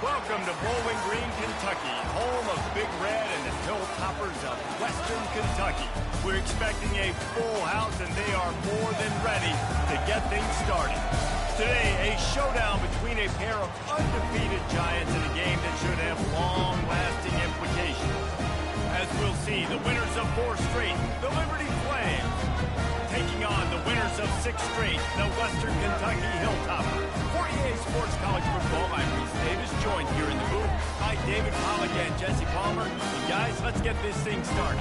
Welcome to Bowling Green, Kentucky, home of Big Red and the Hilltoppers of Western Kentucky. We're expecting a full house, and they are more than ready to get things started. Today, a showdown between a pair of undefeated giants in a game that should have long-lasting implications. As we'll see, the winners of 4 straight, the Liberty Flames, taking on the winners of 6 straight, the Western Kentucky Hilltoppers. For EA Sports College Football, I'm Reese Davis, joined here in the booth by David Pollack and Jesse Palmer. And guys, let's get this thing started.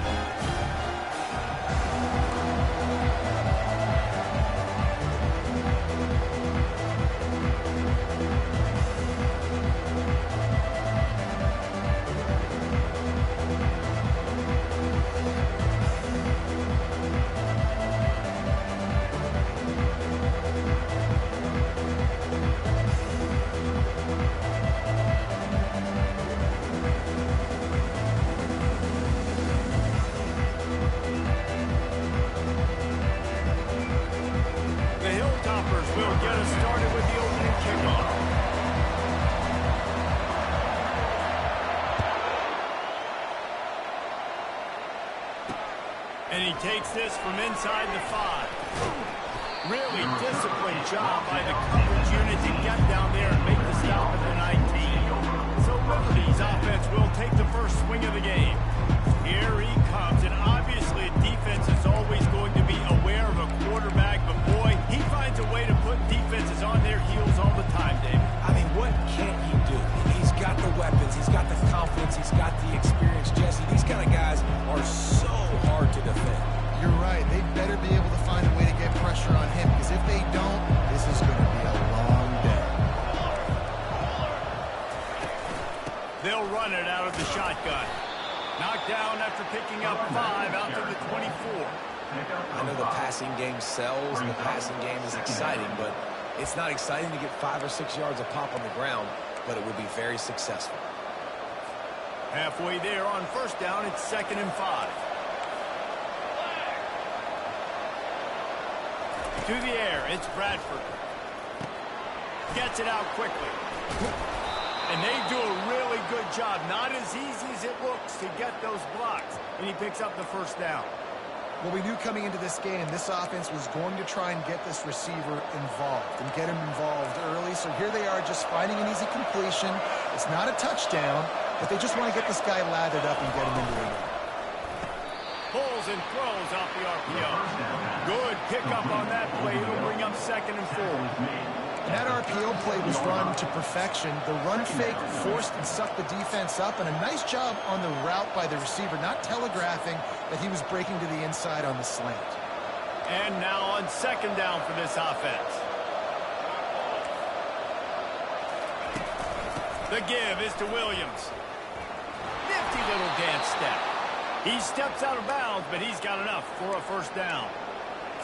Will get us started with the opening kickoff. And he takes this from inside the 5. Really disciplined job by the coverage unit to get down there and make the stop at the 19. So Liberty's offense will take the first swing of the game. Here he comes, and obviously defense is always going to be aware of a quarterback, but boy, he finds a way to put defenses on their heels all the time, David. I mean, what can't he do? He's got the weapons, he's got the confidence, he's got the experience. Jesse, these kind of guys are so hard to defend. You're right. They better be able to find a way to get pressure on him, because if they don't, this is going to be a long day. They'll run it out of the shotgun. Knocked down after picking up 5 out to the 24. I know the passing game sells and the passing game is exciting, but it's not exciting to get 5 or 6 yards a pop on the ground, but it would be very successful. Halfway there on first down, it's 2nd and 5. To the air, it's Bradford. Gets it out quickly. And they do a really good job. Not as easy as it looks to get those blocks. And he picks up the first down. Well, we knew coming into this game, this offense was going to try and get this receiver involved and get him involved early. So here they are just finding an easy completion. It's not a touchdown, but they just want to get this guy lathered up and get him into the game. Pulls and throws off the RPO. Good pickup on that play. It'll bring up 2nd and 4. And that RPO play was run to perfection. The run fake forced and sucked the defense up, and a nice job on the route by the receiver, not telegraphing that he was breaking to the inside on the slant. And now on 2nd down for this offense. The give is to Williams. Nifty little dance step. He steps out of bounds, but he's got enough for a first down.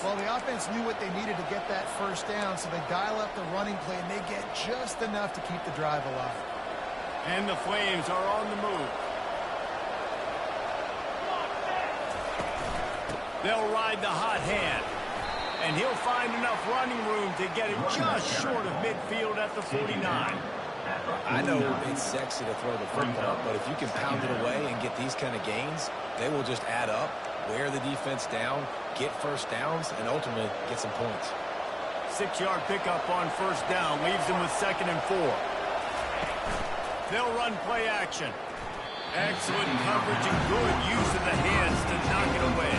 Well, the offense knew what they needed to get that first down, so they dial up the running play, and they get just enough to keep the drive alive. And the Flames are on the move. They'll ride the hot hand. And he'll find enough running room to get it just short of midfield at the 49. I know it's sexy to throw the football, but if you can pound it away and get these kind of gains, they will just add up, wear the defense down, get first downs, and ultimately get some points. 6-yard pickup on first down leaves them with 2nd and 4. They'll run play action. Excellent coverage and good use of the hands to knock it away.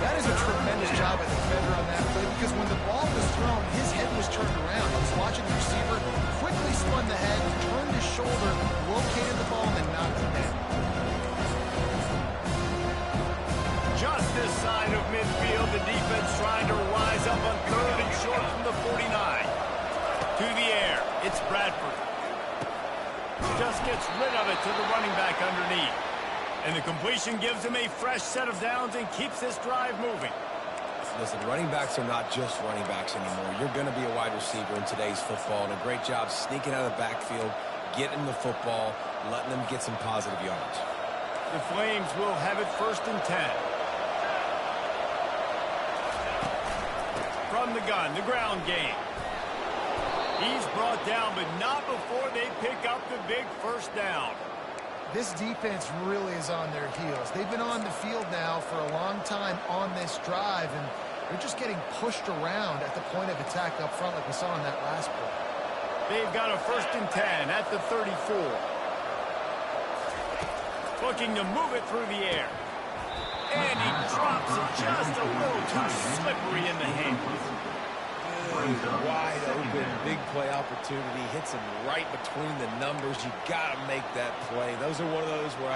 That is a tremendous job by the defender on that play, because when the ball was thrown, his head was turned around. He was watching the receiver, quickly spun the head, turned his shoulder, located the ball, and then knocked it down. Just this side of midfield, the defense trying to rise up on 3rd and short from the 49. To the air, it's Bradford. Just gets rid of it to the running back underneath. And the completion gives him a fresh set of downs and keeps this drive moving. Listen, running backs are not just running backs anymore. You're going to be a wide receiver in today's football, and a great job sneaking out of the backfield, getting the football, letting them get some positive yards. The Flames will have it 1st and 10. From the gun, the ground game. He's brought down, but not before they pick up the big first down. This defense really is on their heels. They've been on the field now for a long time on this drive, and they're just getting pushed around at the point of attack up front like we saw in that last play. They've got a 1st and 10 at the 34. Looking to move it through the air. And he drops it just a little too slippery in the hands. Wide open, big play opportunity. Hits him right between the numbers. You got to make that play. Those are one of those where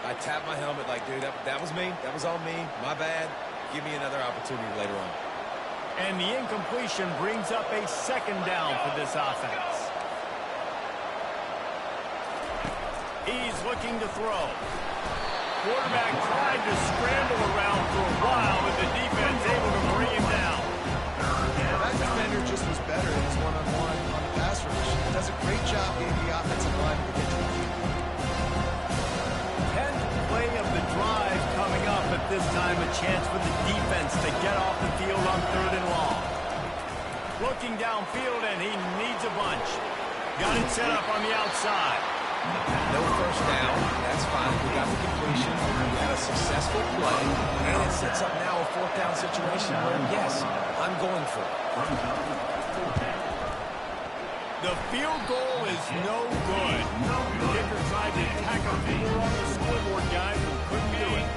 I tap my helmet like, dude, that was me. That was on me. My bad. Give me another opportunity later on. And the incompletion brings up a 2nd down for this offense. He's looking to throw. Quarterback tried to scramble around for a while, but the defense able to bring him down. That defender just was better in his one-on-one on the pass rush. He does a great job getting the offensive line to get to the field. 10th play of the drive coming up, at this time a chance for the defense to get off the field on 3rd and long. Looking downfield, and he needs a bunch. Got it set up on the outside. No first down. That's fine. We got the completion. We had a successful play. And it sets up now a 4th down situation where, yes, I'm going for it. The field goal is no good. The kicker tried to tack a finger on the scoreboard, guys, but couldn't do it.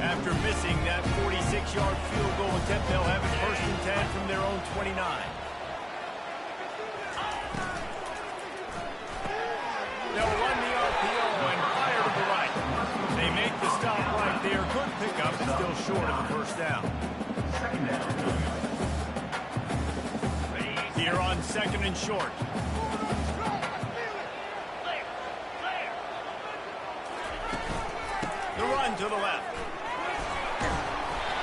After missing that 46-yard field goal attempt, they'll have it 1st and 10 from their own 29. They'll run the RPO and fire to the right. They make the stop right there. Good pickup, still short of the 1st down. Here on 2nd and short. The run to the left.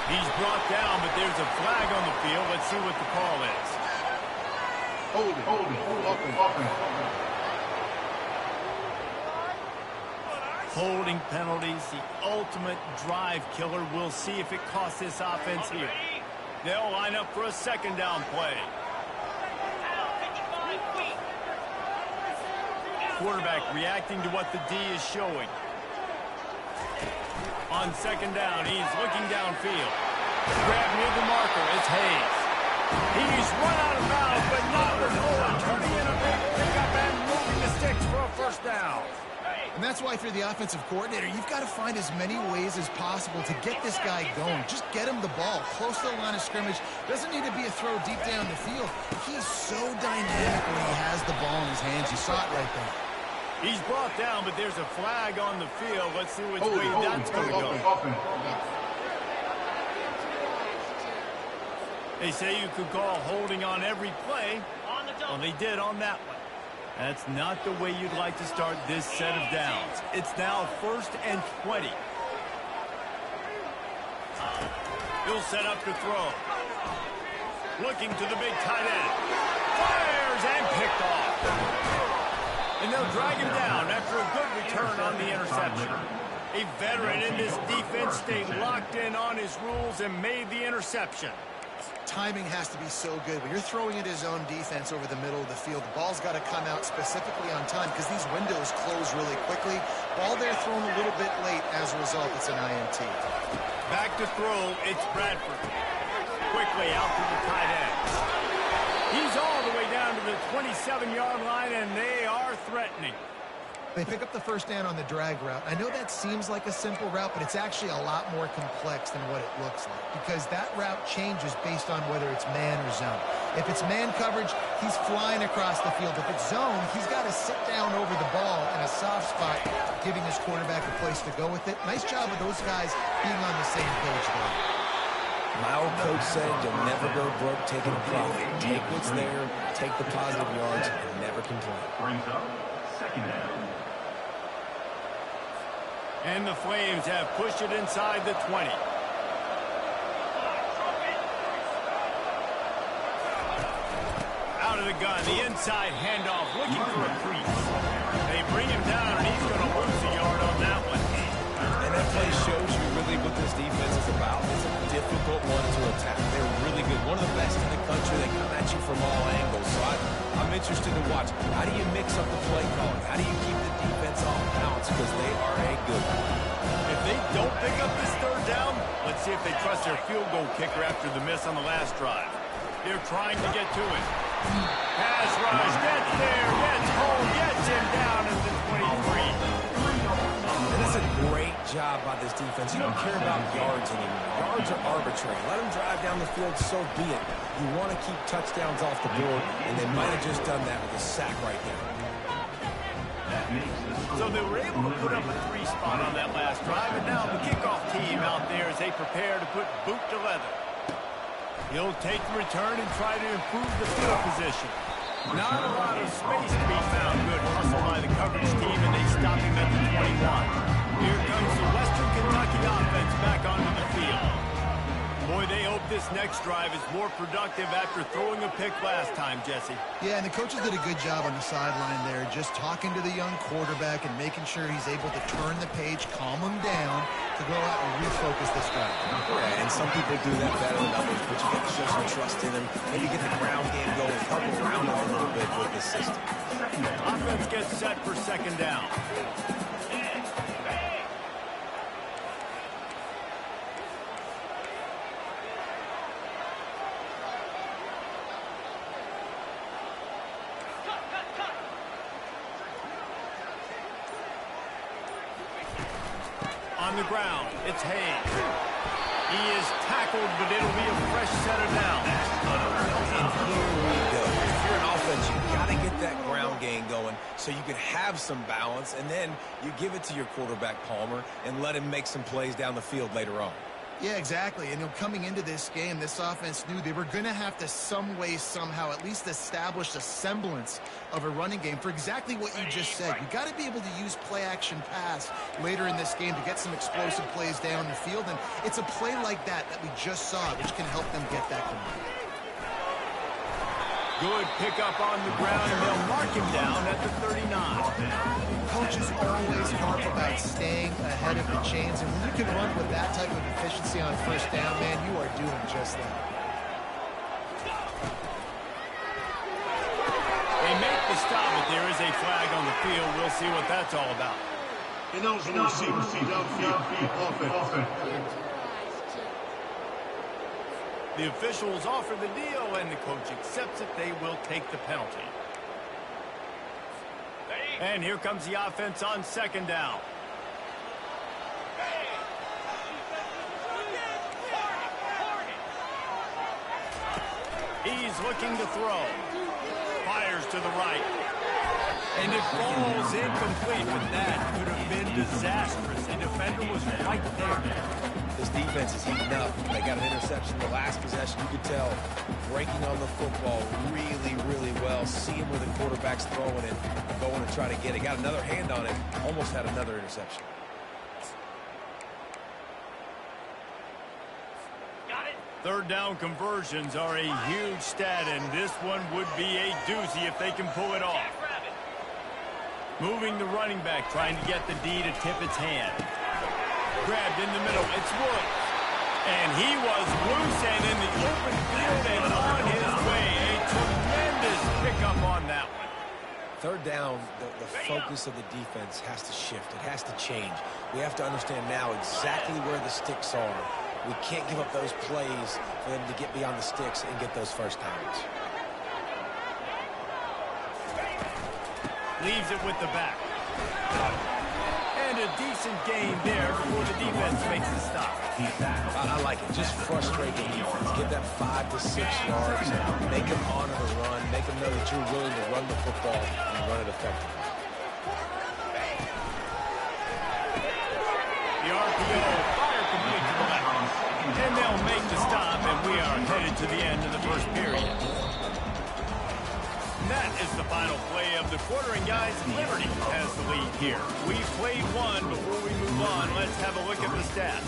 He's brought down, but there's a flag on the field. Let's see what the call is. Holding penalties, the ultimate drive killer. We'll see if it costs this offense here. They'll line up for a 2nd down play. Quarterback reacting to what the D is showing. On 2nd down, he's looking downfield. Grab near the marker, it's Hayes. He's run out of bounds, but not before turning in a big pickup and moving the sticks for a 1st down. And that's why, if you're the offensive coordinator, you've got to find as many ways as possible to get this guy going. Just get him the ball close to the line of scrimmage. Doesn't need to be a throw deep down the field. He's so dynamic when he has the ball in his hands. You saw it right there. He's brought down, but there's a flag on the field. Let's see which way that's going to go. They say you could call holding on every play. Well, they did on that one. That's not the way you'd like to start this set of downs. It's now 1st and 20. He'll set up to throw. Looking to the big tight end. Fires and picked off. And they'll drag him down after a good return on the interception. A veteran in this defense stayed locked in on his rules and made the interception. Timing has to be so good. When you're throwing at his own defense over the middle of the field, the ball's got to come out specifically on time because these windows close really quickly. Ball there thrown a little bit late. As a result, it's an INT. Back to throw, it's Bradford. Quickly out to the tight end. He's all the way down to the 27-yard line, and they are threatening. They pick up the 1st down on the drag route. I know that seems like a simple route, but it's actually a lot more complex than what it looks like because that route changes based on whether it's man or zone. If it's man coverage, he's flying across the field. If it's zone, he's got to sit down over the ball in a soft spot, giving his quarterback a place to go with it. Nice job of those guys being on the same page there. My old coach said you'll never go broke taking a profit. Take what's there, take the positive yards, and never complain. Brings up 2nd down. And the Flames have pushed it inside the 20. Out of the gun, the inside handoff, looking for a crease. They bring him down, and he's going to lose a yard on that one. And that play shows you really what this defense is about. It's a difficult one to attack. They're really good. One of the best in the country. They come at you from all angles. So I'm interested to watch. How do you mix up the play calling? How do you keep the defense off balance? Because they are a good one. If they don't pick up this third down, let's see if they trust their field goal kicker after the miss on the last drive. They're trying to get to it. Pass rush, gets there, gets home, gets him down at the 23. And that's a great job by this defense. You don't care about yards anymore. Yards are arbitrary. Let them drive down the field, so be it. You want to keep touchdowns off the board, and they might have just done that with a sack right there. So they were able to put up a 3 spot on that last drive, and now the kickoff team out there as they prepare to put boot to leather. He'll take the return and try to improve the field position. Not a lot of space to be found. Good hustle by the coverage team, and they stop him at the 21. Here comes the Western Kentucky offense back onto the field. Boy, they hope this next drive is more productive after throwing a pick last time, Jesse. Yeah, and the coaches did a good job on the sideline there, just talking to the young quarterback and making sure he's able to turn the page, calm him down, to go out and refocus this drive. Yeah, and some people do that better than others, but you got to show some trust in them. Maybe get the ground game going, help around them a little bit with this system. Offense gets set for second down. On the ground, it's Hayes. He is tackled, but it'll be a fresh set of downs. And here we go. If you're an offense, you've got to get that ground game going so you can have some balance, and then you give it to your quarterback, Palmer, and let him make some plays down the field later on. Yeah, exactly. And coming into this game, this offense knew they were going to have to some way, somehow, at least establish a semblance of a running game for exactly what you just said. You got to be able to use play-action pass later in this game to get some explosive plays down the field. And it's a play like that we just saw, which can help them get that going. Good pickup on the ground, and they'll mark him down at the 39. Coaches always harp about staying ahead of the chains, and when you can run with that type of efficiency on first down, man, you are doing just that. They make the stop, but there is a flag on the field. We'll see what that's all about. The officials offer the deal, and the coach accepts it. They will take the penalty. And here comes the offense on second down. He's looking to throw. Fires to the right. And it falls incomplete, but that could have been disastrous. The defender was right there. This defense is heating up. They got an interception the last possession. You could tell breaking on the football really, really well. Seeing where the quarterback's throwing it, going to try to get it. Got another hand on it. Almost had another interception. Third down conversions are a huge stat, and this one would be a doozy if they can pull it off. Moving the running back, trying to get the D to tip its hand. Grabbed in the middle, it's Woods. And he was loose and in the open field and on his way. A tremendous pickup on that one. Third down, the focus of the defense has to shift. It has to change. We have to understand now exactly where the sticks are. We can't give up those plays for them to get beyond the sticks and get those first downs. Leaves it with the back. And a decent gain there before the defense makes the stop. I like it. Just frustrate the defense. Get that 5 to 6 yards. Make them honor the run. Make them know that you're willing to run the football and run it effectively. The RPO fire complete to the left. And they'll make the stop, and we are headed to the end of the first period. And that is the final play of the quarter, and guys, Liberty has the lead here. We played one. Before we move on, let's have a look at the stats.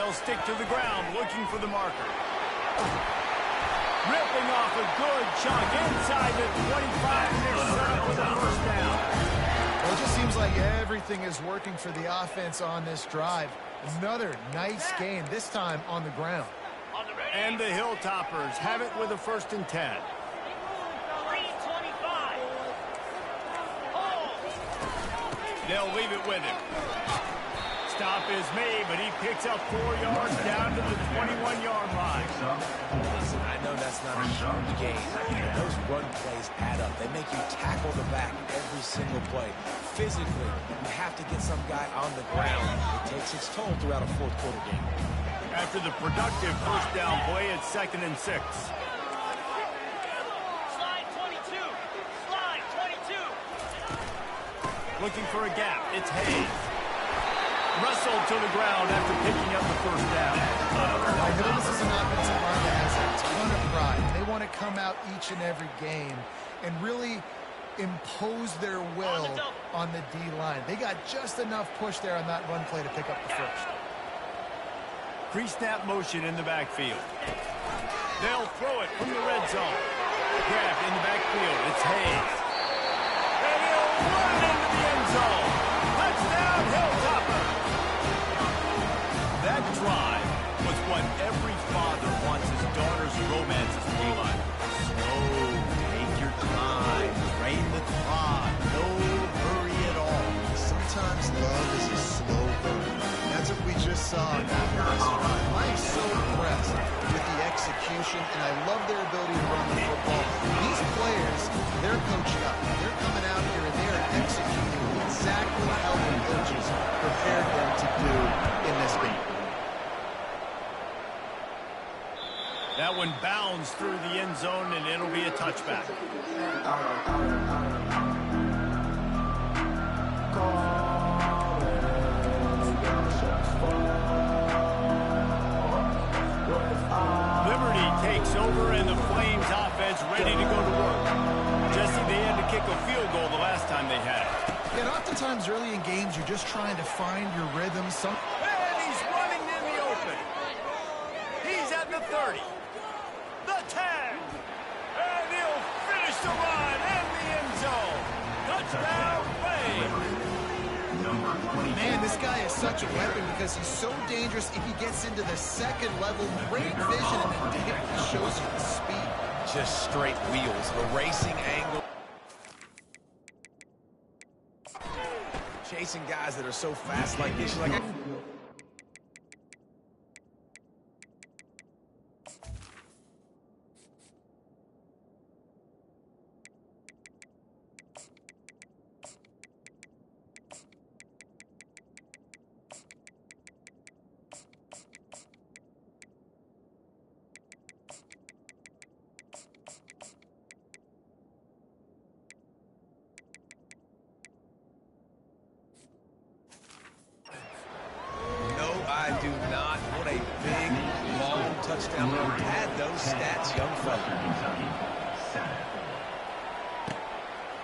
They'll stick to the ground, looking for the marker. Ripping off a good chunk inside the 25, and they're set up with a first down. Well, it just seems like everything is working for the offense on this drive. Another nice game, this time on the ground. And the Hilltoppers have it with a 1st and 10. They'll leave it with him. Stop is made, but he picks up 4 yards down to the 21-yard line. Listen, I know that's not a huge game. Those run plays add up. They make you tackle the back every single play. Physically, you have to get some guy on the ground. It takes its toll throughout a fourth quarter game. After the productive first down play, it's 2nd and 6. Looking for a gap. It's Hayes. Wrestled to the ground after picking up the first down. I know this is an offensive line that has a ton of pride. They want to come out each and every game and really impose their will on the D-line. They got just enough push there on that run play to pick up the first. Pre-snap motion in the backfield. They'll throw it from the red zone. Grabbed in the backfield. It's Hayes. And he'll run into the end zone. Touchdown, Hilltopper. That drive was what every father wants his daughter's romances to be like. Slow, take your time, drain the clock, no hurry at all. Sometimes love is a slow burn. That's what we just saw in that last drive. I'm so impressed with the execution, and I love their ability to run the football. These players, they're coached up. They're coming out here and they're executing exactly how the coaches prepared them to do in this game. That one bounds through the end zone, and it'll be a touchback. Liberty takes over, and the Flames offense ready to go to work. Jesse, they had to kick a field goal the last time they had it. And oftentimes early in games, you're just trying to find your rhythm. And he's running in the open. He's at the 30. The 10. And he'll finish the run in the end zone. Touchdown, Flames. Man, this guy is such a weapon because he's so dangerous if he gets into the second level. Great vision, and it shows you the speed. Just straight wheels, the racing angle. Chasing guys that are so fast like this, you're like, I do not. What a big, long touchdown run. Had those stats, young fella.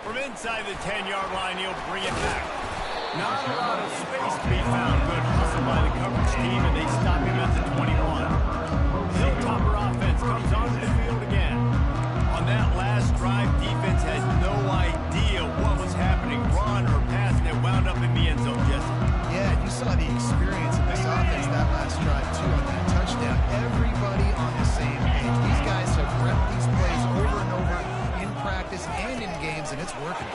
From inside the 10-yard line, he'll bring it back. Not a lot of space to be found. Good hustle by the coverage team, and they stop him at the 21. Hilltopper offense comes onto the field again. On that last drive, defense had no idea what was happening. Run or pass, and it wound up in the end zone, Jesse. Yeah, you saw the experience of this offense that last drive, too, on that touchdown. Everybody on the same page. These guys have repped these plays over and over in practice and in games, and it's working.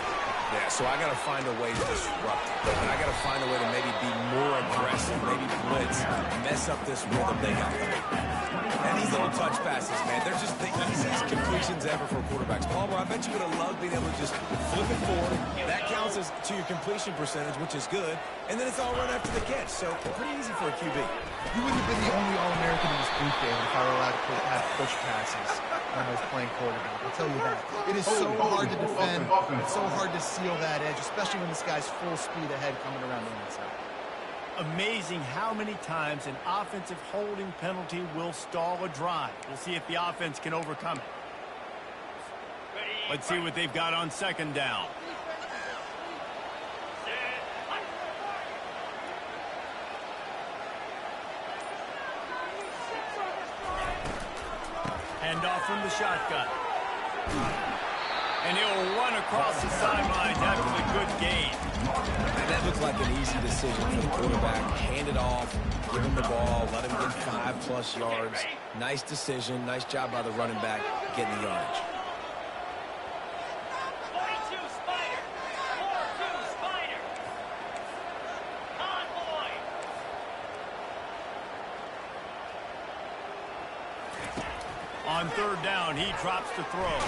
Yeah, so I got to find a way to disrupt it. And I got to find a way to maybe be more aggressive, maybe blitz, mess up this rhythm they got. And these little touch passes, man, they're just the easiest completions ever for quarterbacks. Palmer, I bet you would have loved being able to just flip it forward. That counts as to your completion percentage, which is good. And then it's all run after the catch, so pretty easy for a QB. You wouldn't have been the only All-American in this booth, David, if I were allowed to have push passes when I was playing quarterback. I'll tell you that. It is so hard to defend. It's so hard to seal that edge, especially when this guy's full speed ahead coming around the inside. Amazing how many times an offensive holding penalty will stall a drive. We'll see if the offense can overcome it. Let's see what they've got on second down. Handoff from the shotgun. And he'll run across the sidelines after the good gain. And that looked like an easy decision for the quarterback. Hand it off, give him the ball, let him get 5+ yards. Nice decision. Nice job by the running back getting the yardage. On third down, he drops to throw.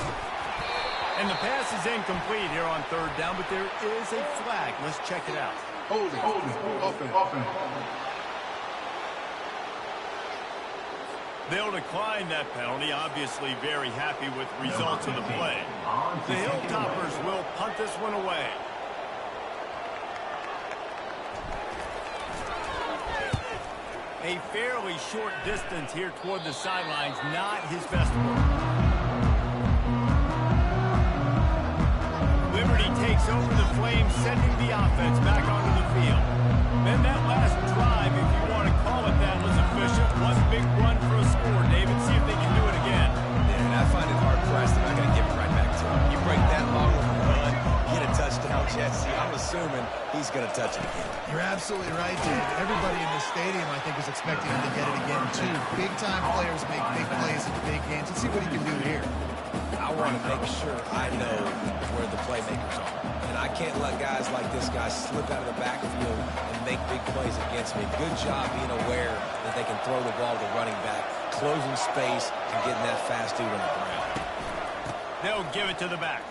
And the pass is incomplete here on third down, but there is a flag. Let's check it out. Holding. Offense. They'll decline that penalty, obviously very happy with results of the play. The Hilltoppers will punt this one away. A fairly short distance here toward the sidelines, not his best work. Liberty takes over the Flames, sending the offense back onto the field. Then that last drive, if you want to call it that, was efficient. One big run for a score. David, see if they can do it again. Yeah, and I find it hard-pressed. They're not going to give it right back to him. You break that long of a run, get a touchdown, Jesse. I'm assuming he's going to touch it again. You're absolutely right, Dave. Everybody in the stadium, I think, is expecting him to get it again, too. Big-time players make big plays in big games. Let's see what he can do here. I want to make sure I know where the playmakers are. And I can't let guys like this guy slip out of the backfield and make big plays against me. Good job being aware that they can throw the ball to the running back, closing space, and getting that fast dude on the ground. They'll give it to the back.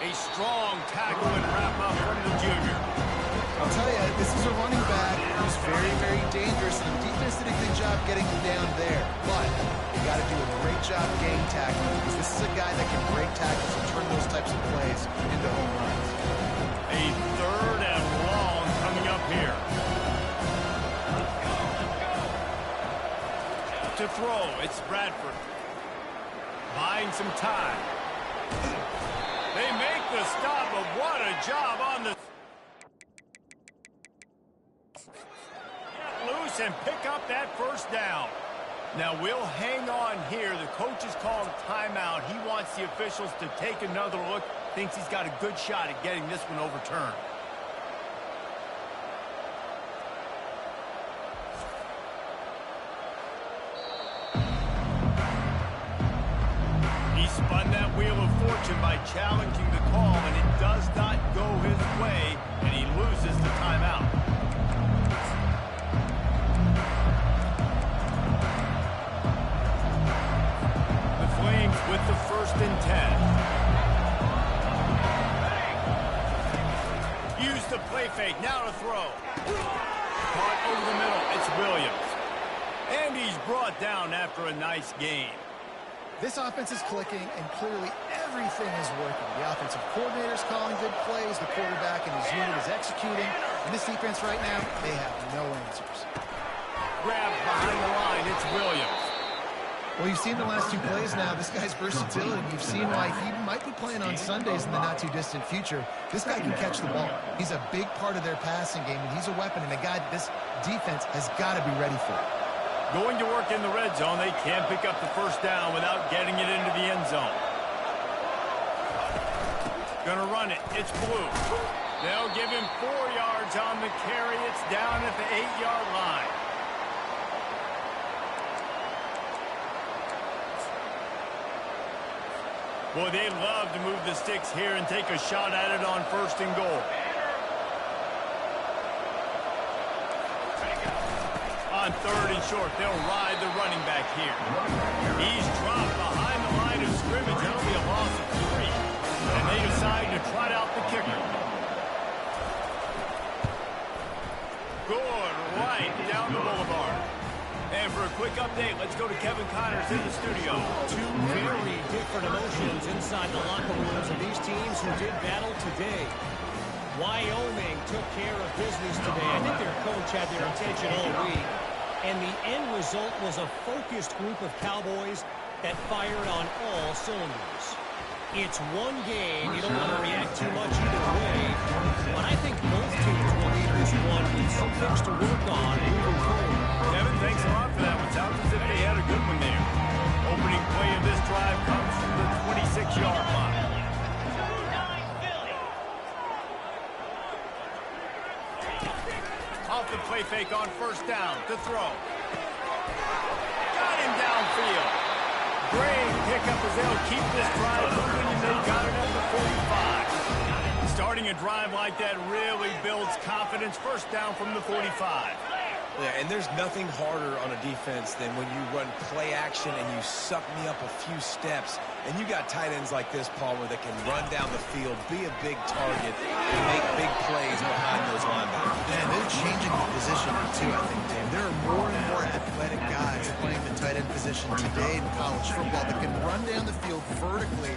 A strong tackle and wrap-up from the junior. I'll tell you, this is a running back who's very, very dangerous, and the defense did a good job getting him down there. But you got to do a great job game tackling, because this is a guy that can break tackles and turn those types of plays into home runs. A third and long coming up here. To throw, it's Bradford. Buying some time. They make the stop, but what a job on the... Get loose and pick up that first down. Now we'll hang on here. The coach has called a timeout. He wants the officials to take another look. Thinks he's got a good shot at getting this one overturned. He spun that wheel of fortune by challenging the call, and it does not go his way, and he loses the timeout. The Flames with the 1st and 10. Use the play fake, now to throw. Caught over the middle, it's Williams. And he's brought down after a nice gain. This offense is clicking, and clearly everything is working. The offensive coordinator's calling good plays, the quarterback and his unit is executing, and this defense right now, they have no answers. Grabbed behind the line, it's Williams. Well, you've seen the last 2 plays now. This guy's versatility. You've seen why he might be playing on Sundays in the not-too-distant future. This guy can catch the ball. He's a big part of their passing game, and he's a weapon and a guy that this defense has got to be ready for. Going to work in the red zone. They can't pick up the first down without getting it into the end zone. Gonna run it. It's Blue. They'll give him 4 yards on the carry. It's down at the 8-yard line. Boy, they'd love to move the sticks here and take a shot at it on 1st and goal. On 3rd and short, they'll ride the running back here. He's dropped behind the line of scrimmage. That'll be a loss of 3. And they decide to trot out the kicker. Good right down the boulevard. And for a quick update, let's go to Kevin Connors in the studio. 2 very different emotions inside the locker rooms of these teams who did battle today. Wyoming took care of business today. I think their coach had their attention all week. And the end result was a focused group of Cowboys that fired on all cylinders. It's one game. You don't want to react too much either way. But I think both teams will leave this one with some things to work on moving forward. Kevin, thanks a lot for that one. Sounds as if they had a good one there. fake on first down to throw. Got him downfield. Great pickup as they'll keep this drive moving, and they got it at the 45. Starting a drive like that really builds confidence. First down from the 45. Yeah, and there's nothing harder on a defense than when you run play action and you suck me up a few steps. And you got tight ends like this, Palmer, that can run down the field, be a big target, and make big plays behind those linebackers. Man, they're changing the position too, I think, Dave. There are more and more athletic guys playing the tight end position today in college football that can run down the field vertically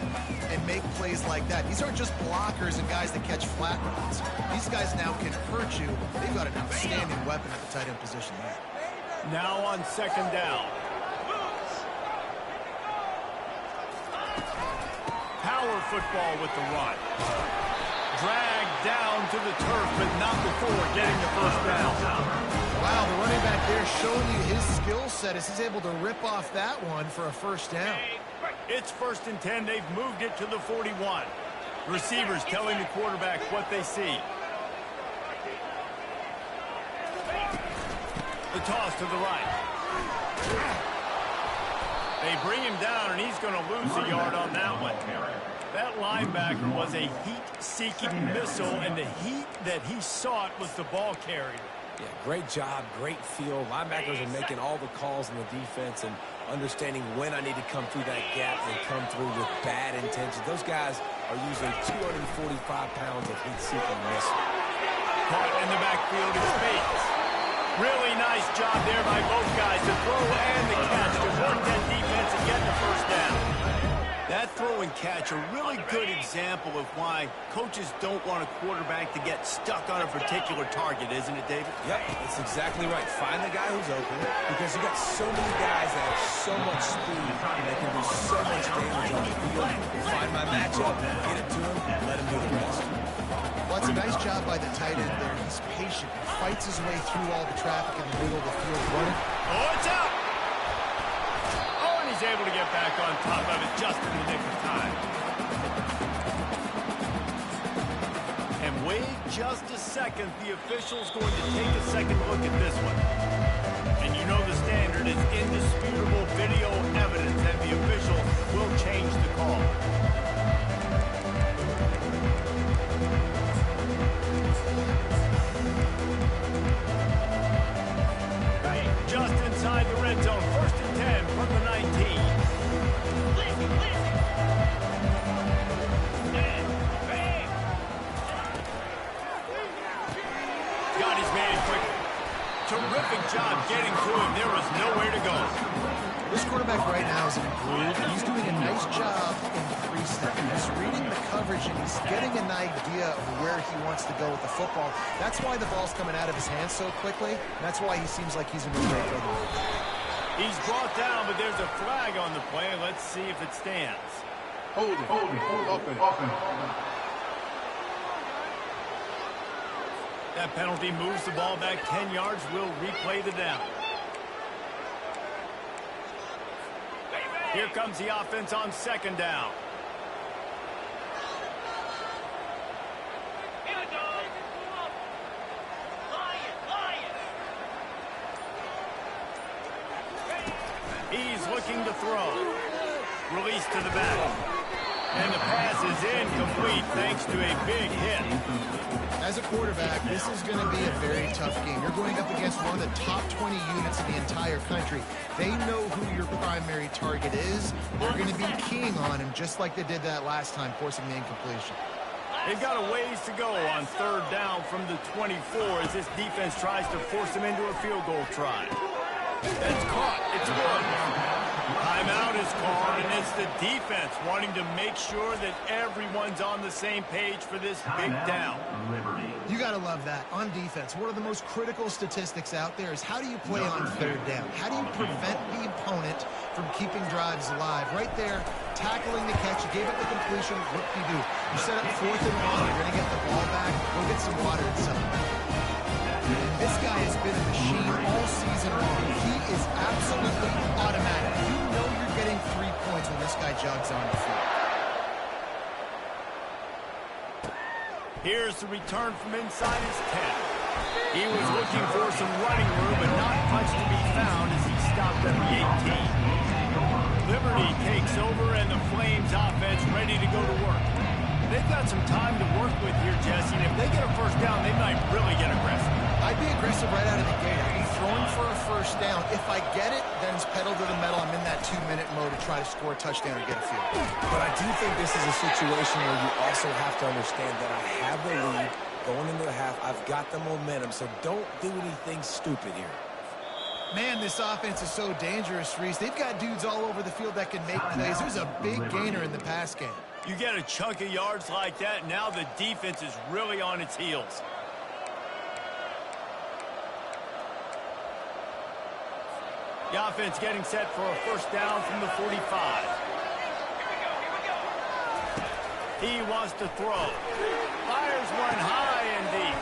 and make plays like that. These aren't just blockers and guys that catch flat routes. These guys now can hurt you. They've got an outstanding weapon at the tight end position there. Now on second down. Power football with the run. Dragged down to the turf, but not before getting the first down. Wow, the running back there showing you his skill set as he's able to rip off that one for a first down. It's 1st and 10. They've moved it to the 41. Receivers telling the quarterback what they see. The toss to the right. They bring him down, and he's going to lose a yard on that one. That linebacker was a heat-seeking missile, and the heat that he sought was the ball carrier. Yeah, great job, great feel. Linebackers are making all the calls in the defense and understanding when I need to come through that gap and come through with bad intentions. Those guys are using 245 pounds of heat-seeking missile. Caught in the backfield is Bates. Really nice job there by both guys, the throw and the catch to work that defense and get the first down. That throw and catch, a really good example of why coaches don't want a quarterback to get stuck on a particular target, isn't it, David? Yep, that's exactly right. Find the guy who's open because you got so many guys that have so much speed and they can do so much damage on the field. Find my matchup, get it to him, and let him do the rest. Well, it's a nice job by the tight end there. He's patient. He fights his way through all the traffic in the middle of the field running. Oh, it's out! Oh, and he's able to get back on top of it just in the nick of time. And wait just a second. The official's going to take a second look at this one. And you know the standard is indisputable video evidence, and the official will change the call. Just inside the red zone, 1st and 10 from the 19. Got his man quickly. Terrific job getting to him. There was nowhere to go. This quarterback right now is in a groove. He's doing a nice job in pre-snap. He's reading the coverage, and he's getting an idea of where he wants to go with the football. That's why the ball's coming out of his hands so quickly. And that's why he seems like he's in a great rhythm. He's brought down, but there's a flag on the play. Let's see if it stands. Hold it. Offense. That penalty moves the ball back 10 yards. We'll replay the down. Here comes the offense on second down. He's looking to throw. Release to the back. And the pass is incomplete thanks to a big hit. As a quarterback, this is going to be a very tough game. You're going up against one of the top 20 units in the entire country. They know who your primary target is. They're going to be keying on him just like they did that last time, forcing the incompletion. They've got a ways to go on third down from the 24 as this defense tries to force them into a field goal try. That's caught. It's good. Timeout is called, and it's the defense wanting to make sure that everyone's on the same page for this big down. You got to love that. On defense, one of the most critical statistics out there is how do you play on third down? How do you prevent the opponent from keeping drives alive? Right there, tackling the catch. You gave up the completion. What do? You set up 4th and 1. You're going to get the ball back. Go get some water and something. This guy has been a machine all season long. He is absolutely automatic. You know you're getting 3 points when this guy jogs on the field. Here's the return from inside his 10. He was looking for some running room, but not much to be found as he stopped at the 18. Liberty takes over, and the Flames offense ready to go to work. They've got some time to work with here, Jesse, and if they get a first down, they might really get aggressive. I'd be aggressive right out of the gate. I'd be throwing for a first down. If I get it, then it's pedal to the metal. I'm in that 2-minute mode to try to score a touchdown or get a field goal. But I do think this is a situation where you also have to understand that I have the lead going into the half. I've got the momentum, so don't do anything stupid here. Man, this offense is so dangerous, Reese. They've got dudes all over the field that can make plays. There's a big gainer in the pass game. You get a chunk of yards like that, now the defense is really on its heels. The offense getting set for a first down from the 45. He wants to throw. Fires one high and deep.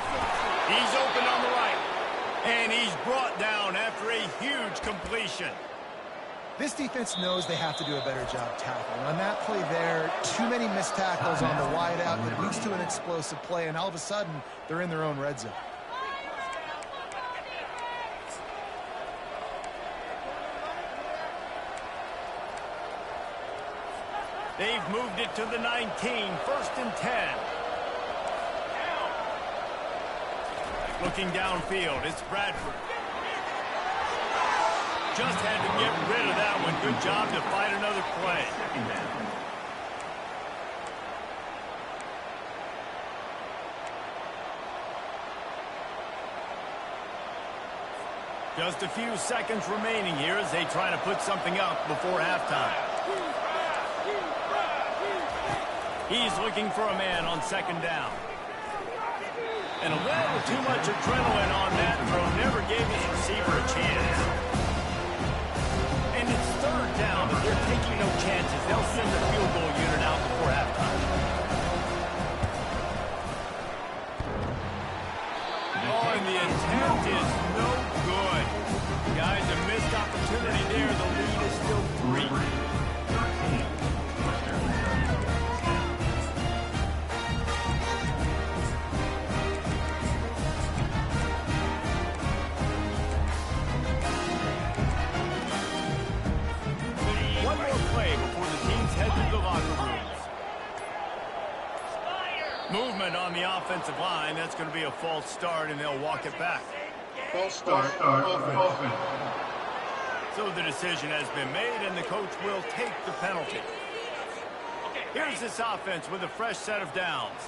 He's open on the right. And he's brought down after a huge completion. This defense knows they have to do a better job tackling. On that play there, too many missed tackles on the wide out that leads to an explosive play, and all of a sudden, they're in their own red zone. They've moved it to the 19, first and 10. Looking downfield, it's Bradford. Just had to get rid of that one. Good job to fight another play. Just a few seconds remaining here as they try to put something up before halftime. He's looking for a man on second down. And a little too much adrenaline on that throw. Never gave his receiver a chance. And it's third down, but they're taking no chances. They'll send the field goal unit out before halftime. Oh, and the attempt is no good. Guys, a missed opportunity there. The lead is still 3. Movement on the offensive line. That's going to be a false start, and they'll walk it back. False start. Offense. So the decision has been made, and the coach will take the penalty. Here's this offense with a fresh set of downs.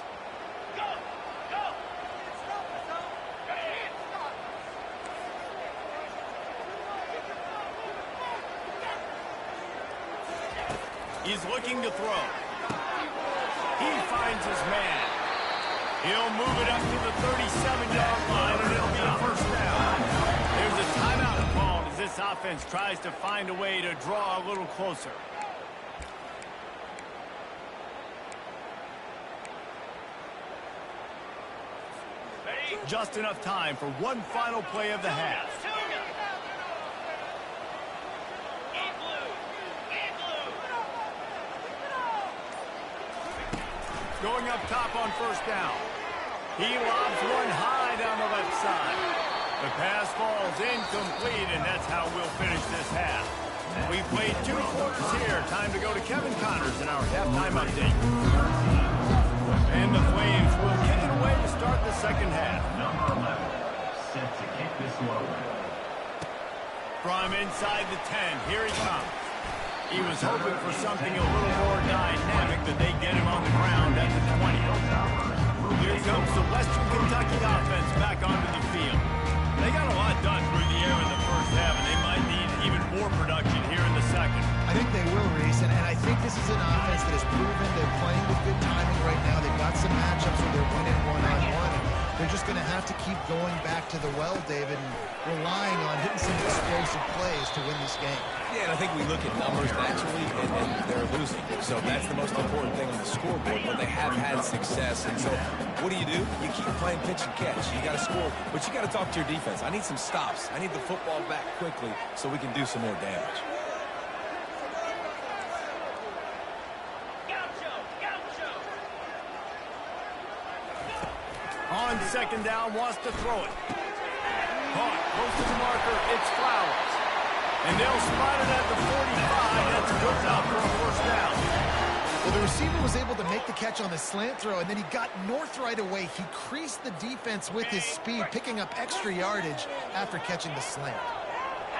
He's looking to throw. He finds his man. He'll move it up to the 37-yard line, and it'll be a first down. There's a timeout called as this offense tries to find a way to draw a little closer. Just enough time for one final play of the half. Going up top on first down. He lobs one high down the left side. The pass falls incomplete, and that's how we'll finish this half. We played 2 quarters here. Time to go to Kevin Connors in our halftime update. And the Flames will kick it away to start the second half. Number 11, set to kick this one away. From inside the 10, here he comes. He was hoping for something a little more dynamic, but they get him on the ground at the 20. Here comes the Western Kentucky offense back onto the field. They got a lot done through the air in the first half, and they might need even more production here in the second. I think they will, Reese, and I think this is an offense that has proven they're playing with good timing right now. They've got some matchups where they're winning one-on-one. They're just going to have to keep going back to the well, David, and relying on hitting some explosive plays to win this game. Yeah, and I think we look at numbers naturally, and they're losing. So that's the most important thing on the scoreboard, but they have had success. And so what do? You keep playing pitch and catch. You got to score, but you got to talk to your defense. I need some stops. I need the football back quickly so we can do some more damage. On second down, wants to throw it. Caught, close to the marker, it's Flowers. And they'll spot it at the 45. That's good enough for a first down. Well, the receiver was able to make the catch on the slant throw, and then he got north right away. He creased the defense with his speed, picking up extra yardage after catching the slant.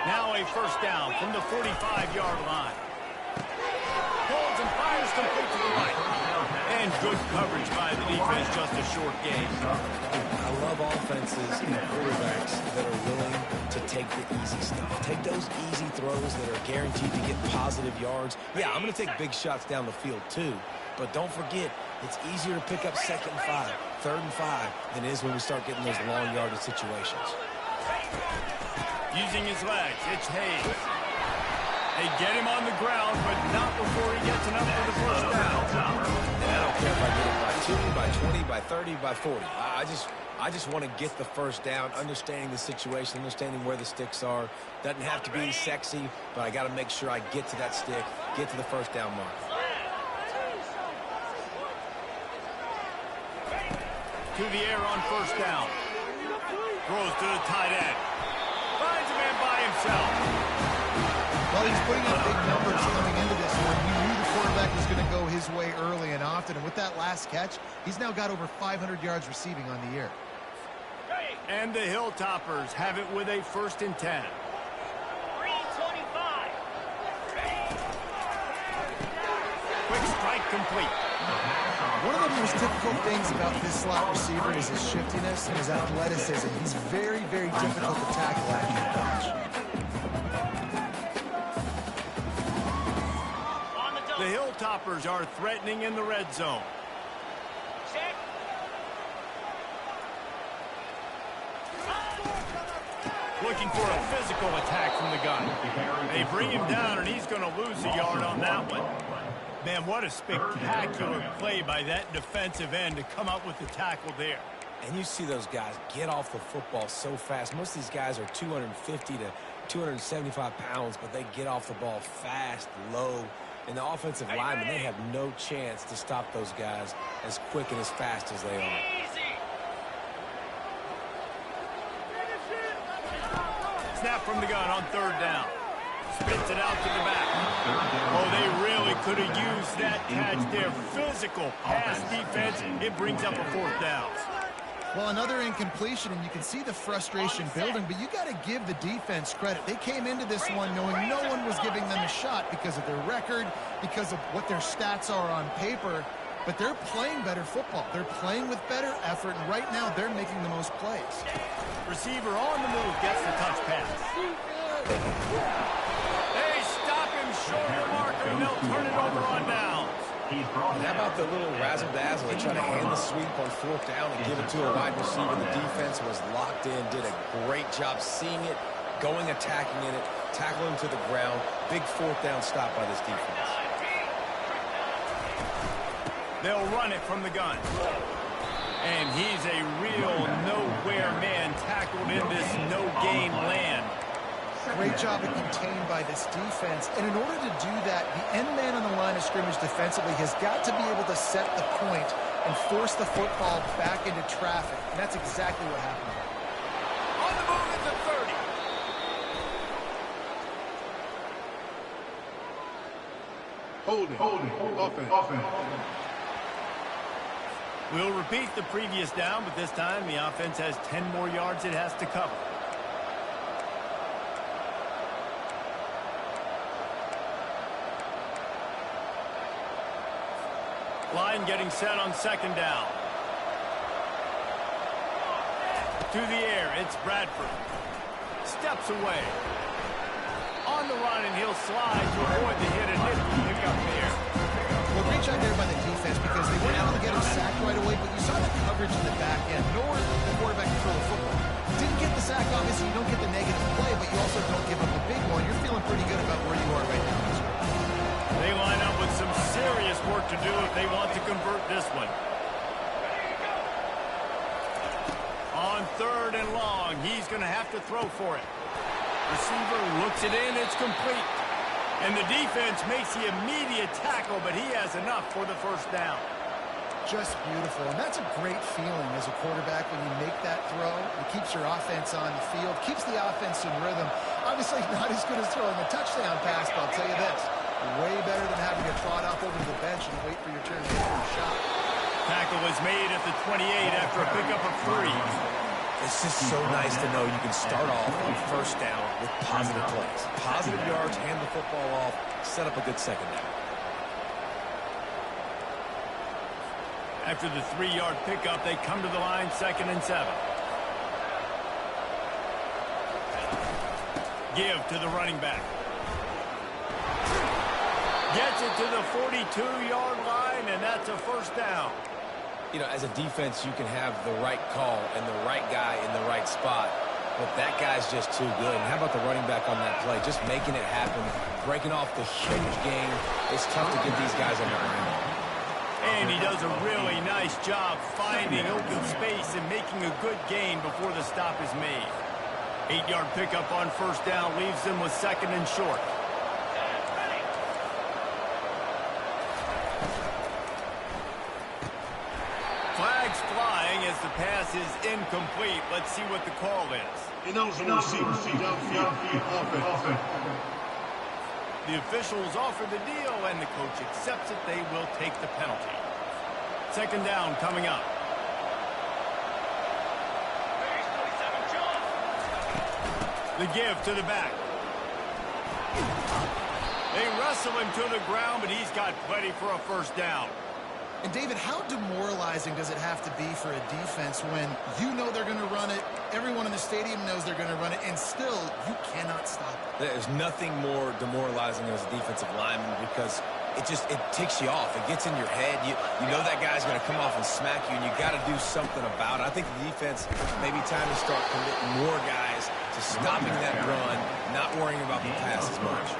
Now a first down from the 45-yard line. Holds and fires complete to the right. And good coverage by the defense, just a short gain. I love offenses and quarterbacks that are willing to take the easy stuff. Take those easy throws that are guaranteed to get positive yards. Yeah, I'm going to take big shots down the field too. But don't forget, it's easier to pick up 2nd and 5, 3rd and 5 than it is when we start getting those long yardage situations. Using his legs, it's Hayes. They get him on the ground, but not before he gets enough for the first down. And I don't care if I get it by 2, by 20, by 30, by 40. I just want to get the first down, understanding the situation, understanding where the sticks are. Doesn't have to be sexy, but I got to make sure I get to that stick, get to the first down mark. To the air on first down. Throws to the tight end. Finds a man by himself. Well, he's putting up big numbers coming into this one. We knew the quarterback was going to go his way early and often, and with that last catch, he's now got over 500 yards receiving on the year. And the Hilltoppers have it with a 1st and 10. 3:25. Quick strike complete. One of the most difficult things about this slot receiver is his shiftiness and his athleticism. He's very, very difficult to tackle after the catch. The Hilltoppers are threatening in the red zone. Check. Looking for a physical attack from the gun. They bring him down, and he's going to lose a yard on that one. Man, what a spectacular play by that defensive end to come up with the tackle there. And you see those guys get off the football so fast. Most of these guys are 250 to 275 pounds, but they get off the ball fast, low. And the offensive linemen, they have no chance to stop those guys as quick and as fast as they are. Snap from the gun on 3rd down. Spits it out to the back. Oh, they really could have used that catch there. Physical pass defense. It brings up a 4th down. Well, another incompletion, and you can see the frustration building, but you got to give the defense credit. They came into this one knowing no one was giving them a shot because of their record, because of what their stats are on paper, but they're playing better football. They're playing with better effort, and right now they're making the most plays. Receiver on the move gets the touch pass. They stop him short of the marker, and they'll turn it over on downs. And how about the little razzle-dazzle? They try to hand the sweep on 4th down and give it to a wide receiver. The defense was locked in, did a great job seeing it, going, attacking in it, tackling to the ground. Big 4th down stop by this defense. They'll run it from the gun. And he's a real nowhere man tackled in this no-gain land. Great job of contained by this defense. And in order to do that, the end man on the line of scrimmage defensively has got to be able to set the point and force the football back into traffic. And that's exactly what happened. On the move at the 30. Holding. Offense. We'll repeat the previous down, but this time the offense has 10 more yards it has to cover. Line getting set on 2nd down. To the air, it's Bradford. Steps away. On the run, and he'll slide to avoid the hit and pick up there. Well, great job there by the defense because they weren't able to get him sacked right away, but you saw the coverage in the back end, nor the quarterback control the football. Didn't get the sack, obviously, you don't get the negative play, but you also don't give up the big one. You're feeling pretty good about where you are right now. They line up with some serious work to do if they want to convert this one. On 3rd and long, he's going to have to throw for it. Receiver looks it in, it's complete. And the defense makes the immediate tackle, but he has enough for the first down. just beautiful, and that's a great feeling as a quarterback when you make that throw. It keeps your offense on the field, keeps the offense in rhythm. Obviously not as good as throwing a touchdown pass, but I'll tell you this, way better than having to trot off over to the bench and wait for your turn to get your shot. Tackle was made at the 28 after a pickup of 3. It's just so nice to know you can start off on first down with positive plays. Positive yards, hand the football off, set up a good second down. After the 3-yard pickup, they come to the line, 2nd and 7. Give to the running back. Gets it to the 42-yard line, and that's a first down. You know, as a defense, you can have the right call and the right guy in the right spot, but that guy's just too good. And how about the running back on that play? Just making it happen, breaking off the huge gain. It's tough to get these guys on the ground. And he does a really nice job finding open space and making a good gain before the stop is made. 8-yard pickup on first down leaves them with 2nd and short. Flags flying as the pass is incomplete. Let's see what the call is. Ineligible receiver, downfield, offense. The officials offer the deal, and the coach accepts it. They will take the penalty. 2nd down coming up. The give to the back. They wrestle him to the ground, but he's got plenty for a first down. And David, how demoralizing does it have to be for a defense when you know they're going to run it, everyone in the stadium knows they're going to run it, and still you cannot stop it? There's nothing more demoralizing as a defensive lineman because it ticks you off. It gets in your head. You know that guy's going to come off and smack you, and you got to do something about it. I think the defense, maybe time to start committing more guys to stopping that run, not worrying about the pass as much.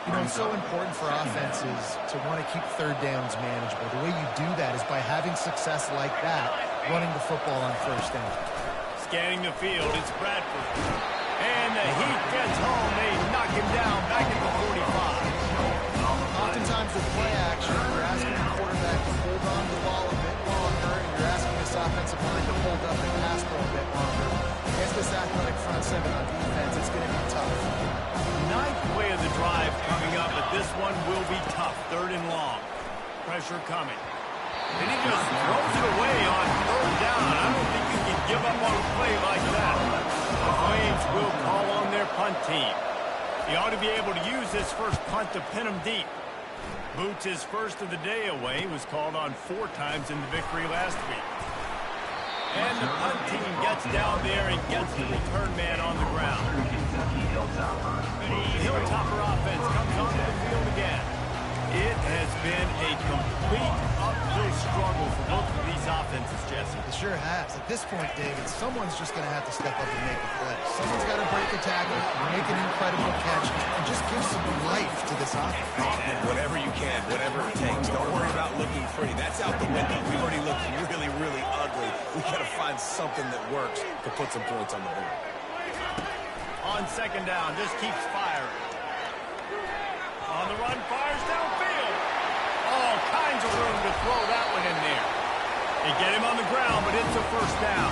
You know, it's so important for offenses to want to keep 3rd downs manageable. The way you do that is by having success like that, running the football on first down. Scanning the field, it's Bradford. And the heat gets home. They knock him down back at the 45. Oftentimes with play action, you're asking the quarterback to hold on to the ball a bit longer, and you're asking this offensive line to hold up and pass for a bit longer. Against this athletic front 7 on defense, it's going to be tough. 9th play of the drive coming up, but this one will be tough. 3rd and long. Pressure coming. And he just throws it away on 3rd down. I don't think you can give up on a play like that. The Flames will call on their punt team. He ought to be able to use this first punt to pin him deep. Boots his first of the day away. He was called on 4 times in the victory last week. And the punt team gets down there and gets the return man on the ground. The Hilltopper offense comes onto the field again. It has been a complete uphill struggle for both of these offenses, Jesse. It sure has. At this point, David, someone's just going to have to step up and make a play. Someone's got to break a tackle, make an incredible catch, and just give some life to this offense. And whatever you can, whatever it takes. Don't worry about looking pretty. That's out the window. We already look really, really ugly. We got to find something that works to put some points on the board. On 2nd down, just keeps firing. On the run, fires downfield. All kinds of room to throw that one in there. They get him on the ground, but it's a first down.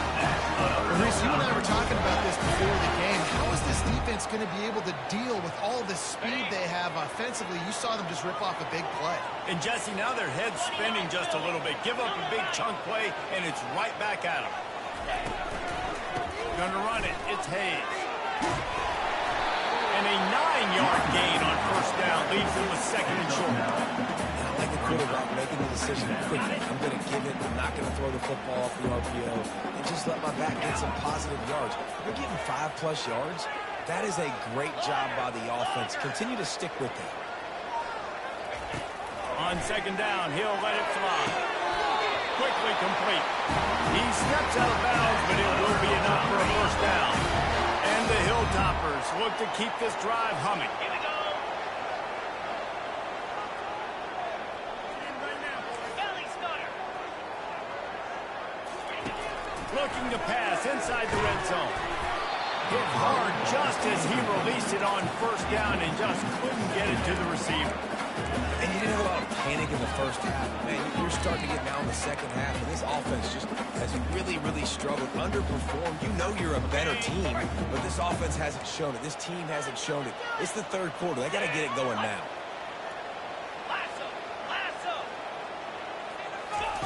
Reese, you and I were talking about this before the game. How is this defense going to be able to deal with all the speed they have offensively? You saw them just rip off a big play. And Jesse, now their head's spinning just a little bit. Give up a big chunk play, and it's right back at them. Gonna run it. It's Hayes. And a 9-yard gain on first down leaves them with 2nd and short. I like the quarterback making the decision quickly. I'm going to give it. I'm not going to throw the football off the RPO and just let my back get some positive yards. You're getting 5+ yards. That is a great job by the offense. Continue to stick with that. On 2nd down, he'll let it fly. Quickly complete. He steps out of bounds, but it will be enough for a first down. And the Hilltoppers look to keep this drive humming. Looking to pass inside the red zone. Hit hard just as he released it on first down and just couldn't get it to the receiver. And you didn't have a lot of panic in the first half. Man, you're starting to get now in the second half, and this offense just has really, really struggled, underperformed. You know you're a better team, but this offense hasn't shown it. This team hasn't shown it. It's the third quarter. They got to get it going now.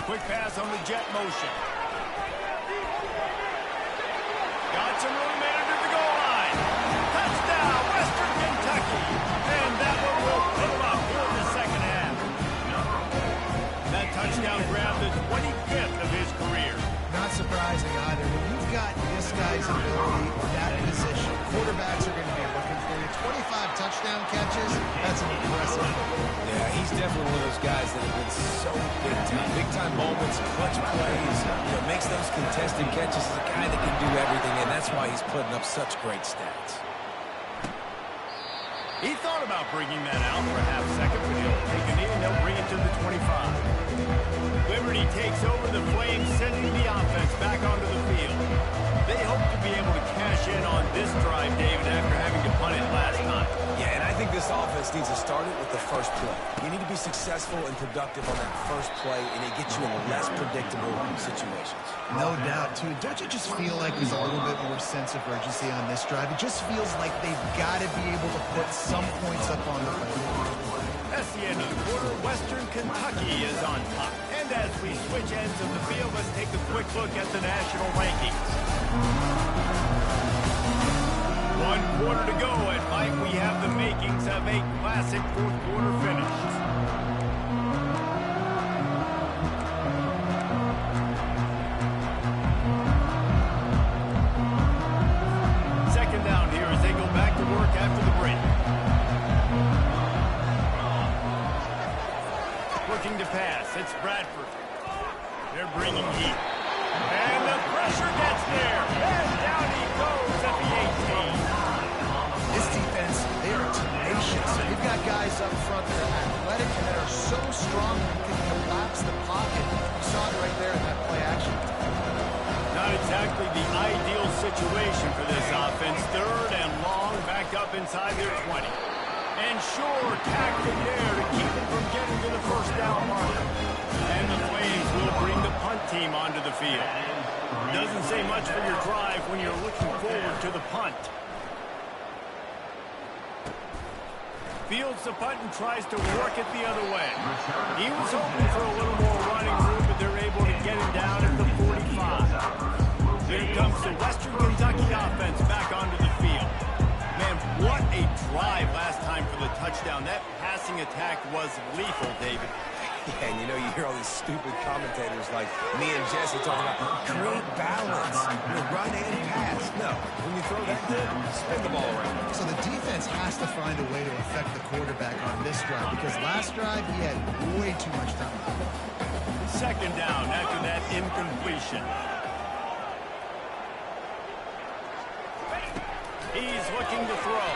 Quick pass on the jet motion. Got some room under the goal line. Touchdown, Western Kentucky. And that one will put them up here in the second half. That touchdown grabbed the 25th of his career. Not surprising either. When you've got this guy's ability, that position, quarterbacks are going to be looking for you. 25 touchdown catches, that's an impressive number. Yeah, he's definitely one of those guys that have been so big time. Big time moments, clutch plays, makes those contested catches. He's a guy that can do everything, and that's why he's putting up such great stats. He thought about bringing that out for a half second, but he'll take a knee and they'll bring it to the 25. Liberty takes over the Flames, sending the offense back onto the field. They hope to be able to cash in on this drive, David, after having to punt it last time. Yeah, and I think this offense needs to start it with the first play. You need to be successful and productive on that first play, and it gets you in less predictable situations. No doubt, too. Don't you just feel like there's a little bit more sense of urgency on this drive? It just feels like they've got to be able to put some points up on the board. That's the end of the quarter. Western Kentucky is on top. And as we switch ends of the field, let's take a quick look at the national rankings. 1 quarter to go, and Mike, we have the makings of a classic fourth quarter finish. Second down here as they go back to work after the break. Looking to pass, it's Bradford. They're bringing heat. And the pressure gets there. And down he goes at the 18. This defense, they are tenacious. They've got guys up front that are athletic and that are so strong that can collapse the pocket. You saw it right there in that play action. Not exactly the ideal situation for this offense. Third and long, back up inside their 20. And sure, tactic there to keep them from getting to the first down marker. And the Flames will bring the punt team onto the field. Doesn't say much for your drive when you're looking forward to the punt. Fields the punt and tries to work it the other way. He was hoping for a little more running room, but they're able to get him down at the 45. Here comes the Western Kentucky offense back onto the field. Man, what a drive last time for the touchdown. That passing attack was lethal, David. Yeah, and you hear all these stupid commentators like me and Jesse talking about create balance, run and pass. No, when you throw that good, spin the ball around. So the defense has to find a way to affect the quarterback on this drive because last drive he had way too much time. Second down after that incompletion. He's looking to throw.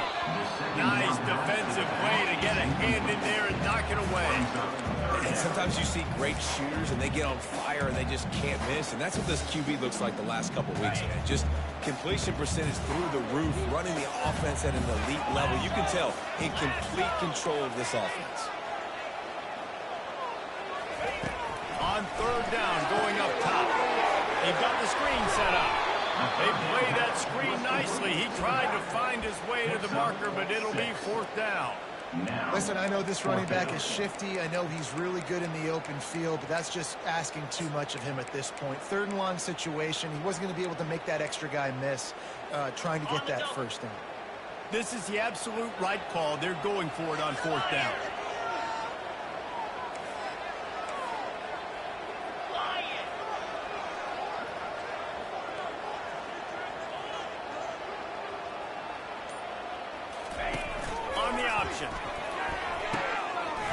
Nice defensive play to get a hand in there and knock it away. And sometimes you see great shooters and they get on fire and they just can't miss. And that's what this QB looks like the last couple weeks. Just completion percentage through the roof, running the offense at an elite level. You can tell in complete control of this offense. On third down, going up top. They've got the screen set up. They play that screen nicely. He tried to find his way to the marker, but it'll be fourth down. Listen, I know this running back is shifty. I know he's really good in the open field, but that's just asking too much of him at this point. Third and long situation. He wasn't going to be able to make that extra guy miss trying to get that first down. This is the absolute right call. They're going for it on fourth down.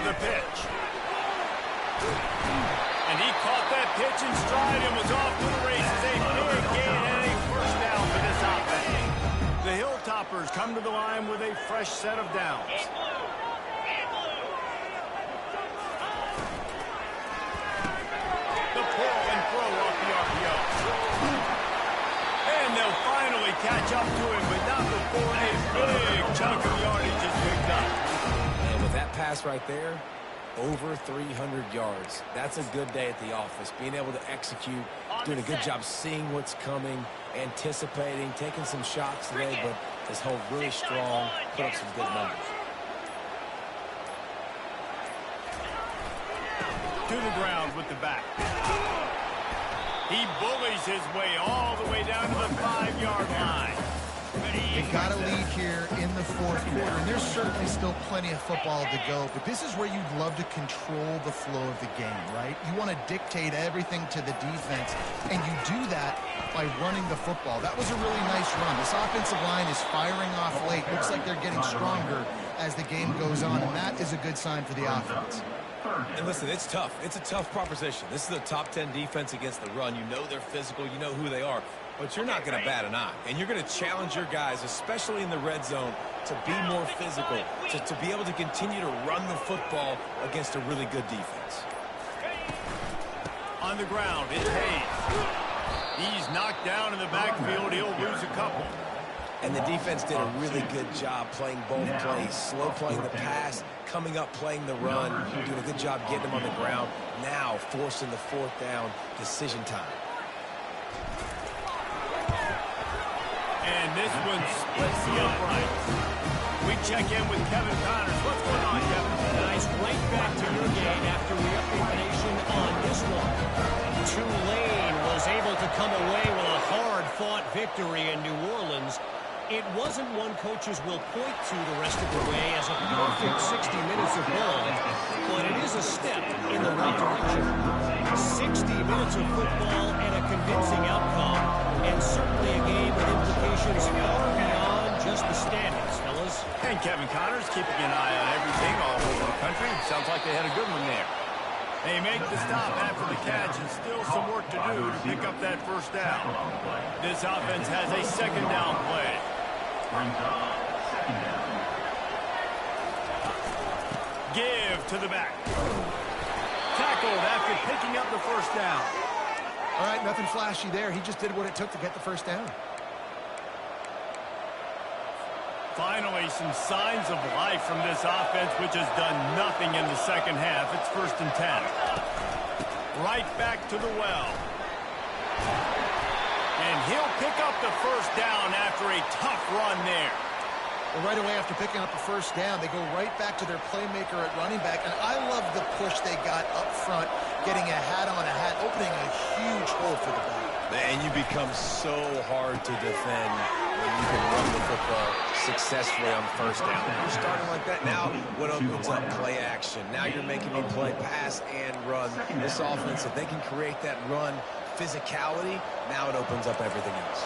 The pitch. And he caught that pitch in stride and was off to the races. A big gain and a first down for this offense. The Hilltoppers come to the line with a fresh set of downs. The pull and throw off the RPO. And they'll finally catch up to him, but not before a big chunk of yardage is picked up. And with that pass pass right there, over 300 yards. That's a good day at the office. Being able to execute, doing a good job seeing what's coming, anticipating, taking some shots today, but has held really strong, put up some good numbers. To the ground with the back. He bullies his way all the way down to the 5-yard line. They got a lead here in the fourth quarter, and there's certainly still plenty of football to go, but this is where you'd love to control the flow of the game, right? You want to dictate everything to the defense, and you do that by running the football. That was a really nice run. This offensive line is firing off late. Looks like they're getting stronger as the game goes on, and that is a good sign for the offense. And listen, it's tough. It's a tough proposition. This is a top 10 defense against the run. You know they're physical. You know who they are. But you're not going to bat an eye. And you're going to challenge your guys, especially in the red zone, to be more physical, to be able to continue to run the football against a really good defense. On the ground, it's Hayes. He's knocked down in the backfield. He'll lose a couple. And the defense did a really good job playing both plays, slow playing the pass, coming up playing the run, doing a good job getting them on the ground. Now forcing the fourth down, decision time. And this one splits the uprights. We check in with Kevin Connors. What's going on, Kevin? Guys, right back to your game after we update the nation on this one. Tulane was able to come away with a hard-fought victory in New Orleans. It wasn't one coaches will point to the rest of the way as a perfect 60 minutes of ball, but it is a step in the right direction. 60 minutes of football and a convincing outcome, and certainly a game with implications far beyond just the standings, fellas. And Kevin Connors keeping an eye on everything all over the country. Sounds like they had a good one there. They make the stop after the catch, and still some work to do to pick up that first down. This offense has a second down play. Give to the back. Tackled after picking up the first down. All right, nothing flashy there. He just did what it took to get the first down. Finally, some signs of life from this offense, which has done nothing in the second half. It's 1st and 10. Right back to the well. And he'll pick up the first down after a tough run there. Well, right away after picking up the first down, they go right back to their playmaker at running back. And I love the push they got up front, getting a hat on a hat, opening a huge hole for the back. And you become so hard to defend when you can run the football successfully on first down. You're starting like that. Now, what opens up play action? Now you're making me play pass and run. This offense, if they can create that run physicality, now it opens up everything else.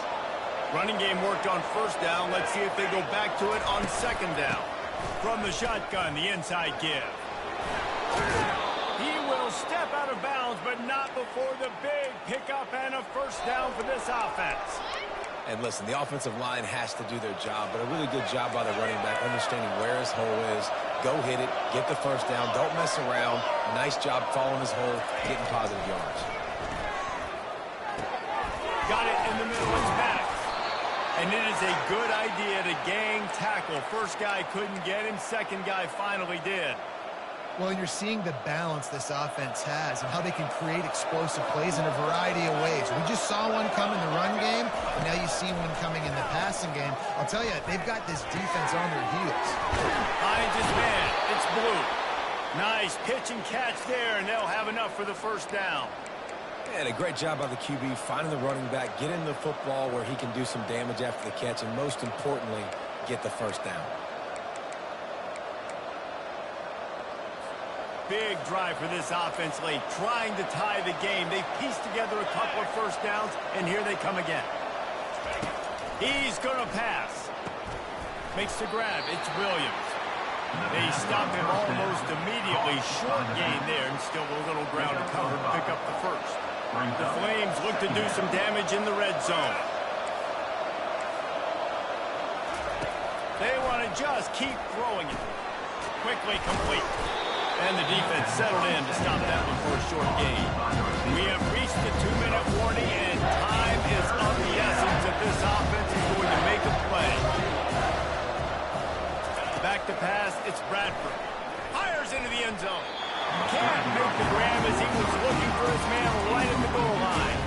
Running game worked on first down. Let's see if they go back to it on second down. From the shotgun, the inside give. He will step out of bounds, but not before the big pickup and a first down for this offense. And listen, the offensive line has to do their job, but a really good job by the running back, understanding where his hole is. Go hit it, get the first down, don't mess around. Nice job following his hole, getting positive yards. Got it in the middle, it's back. And it is a good idea to gang tackle. First guy couldn't get him, second guy finally did. Well, you're seeing the balance this offense has and how they can create explosive plays in a variety of ways. We just saw one come in the run game, and now you see one coming in the passing game. I'll tell you, they've got this defense on their heels. Finds his man. It's Blue. Nice pitch and catch there, and they'll have enough for the first down. And a great job by the QB, finding the running back, getting the football where he can do some damage after the catch, and most importantly, get the first down. Big drive for this offense late, trying to tie the game. They pieced together a couple of first downs, and here they come again. He's going to pass. Makes the grab. It's Williams. They stop him almost immediately. Short gain there, and still a little ground to cover to pick up the first. The Flames look to do some damage in the red zone. They want to just keep throwing it. Quickly complete. And the defense settled in to stop that one for a short gain. We have reached the 2-minute warning, and time is of the essence if this offense is going to make a play. Back to pass, it's Bradford. Fires end zone. Can't make the grab as he was looking for his man right at the goal line.